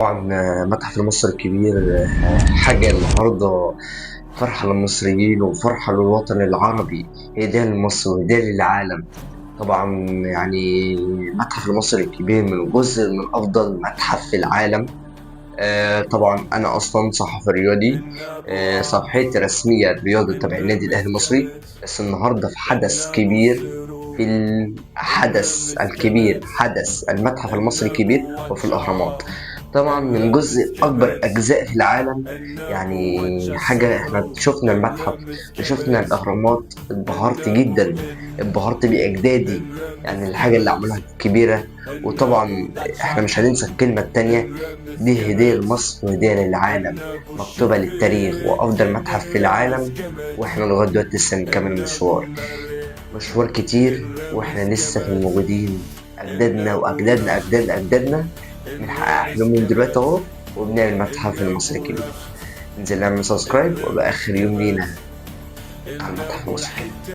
طبعا متحف المصري الكبير حاجة النهاردة فرحة للمصريين وفرحة للوطن العربي، هدية لمصر وهدية للعالم. طبعا يعني متحف المصري الكبير من جزء من أفضل متحف في العالم. طبعا أنا أصلا صحفي رياضي. صفحتي الرسمية الرياضة تبع النادي الأهلي المصري. بس النهاردة في حدث كبير، في الحدث الكبير، حدث المتحف المصري الكبير وفي الأهرامات. طبعا من جزء أكبر أجزاء في العالم. يعني حاجة احنا شفنا المتحف وشفنا الأهرامات، اتبهرت جدا، اتبهرت بإجدادي. يعني الحاجة اللي عملوها كبيرة. وطبعا احنا مش هننسى الكلمة التانية، دي هدية لمصر وهدية للعالم، مكتوبة للتاريخ وأفضل متحف في العالم. واحنا لغاية دلوقتي لسه هنكمل مشوار، مشوار كتير، واحنا لسه في الموجودين. أجدادنا وأجدادنا أجداد أجدادنا بنحقق أحلامهم دلوقتي أهو، وبنعمل متحف المصري الكبير. ننزل نعمل سبسكرايب، ويبقى آخر يوم لينا على المتحف المصري الكبير.